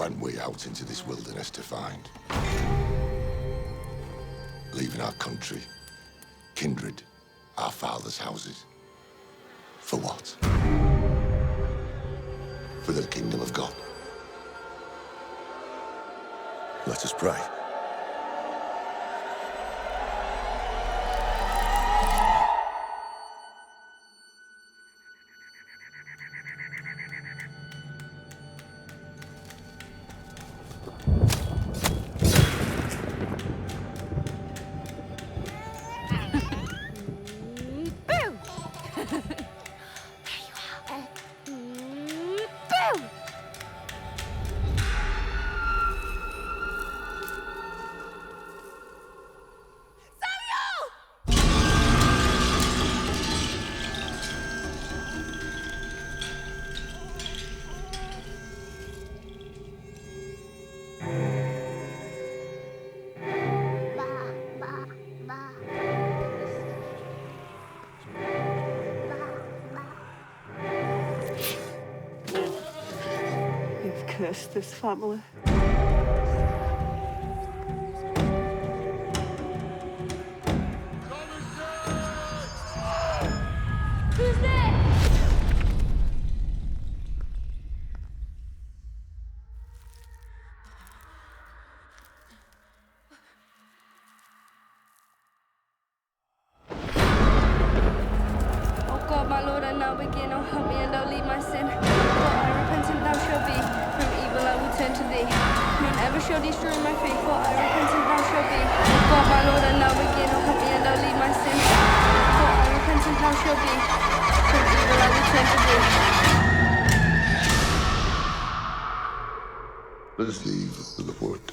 went we out into this wilderness to find? Leaving our country, kindred, our fathers' houses. For what? For the kingdom of God. Let us pray. You've cursed this family. Who's there? Oh God, my Lord, I now begin. Oh, help me and don't leave my sin. For I repentant thou shalt be. From evil I will turn to thee. None ever shall destroy my faith. For I repentant thou shalt be. Oh God, my Lord, I now begin. Oh, help me and don't leave my sin. For I repentant thou shalt be. From evil I will turn to thee. Let us leave the Lord.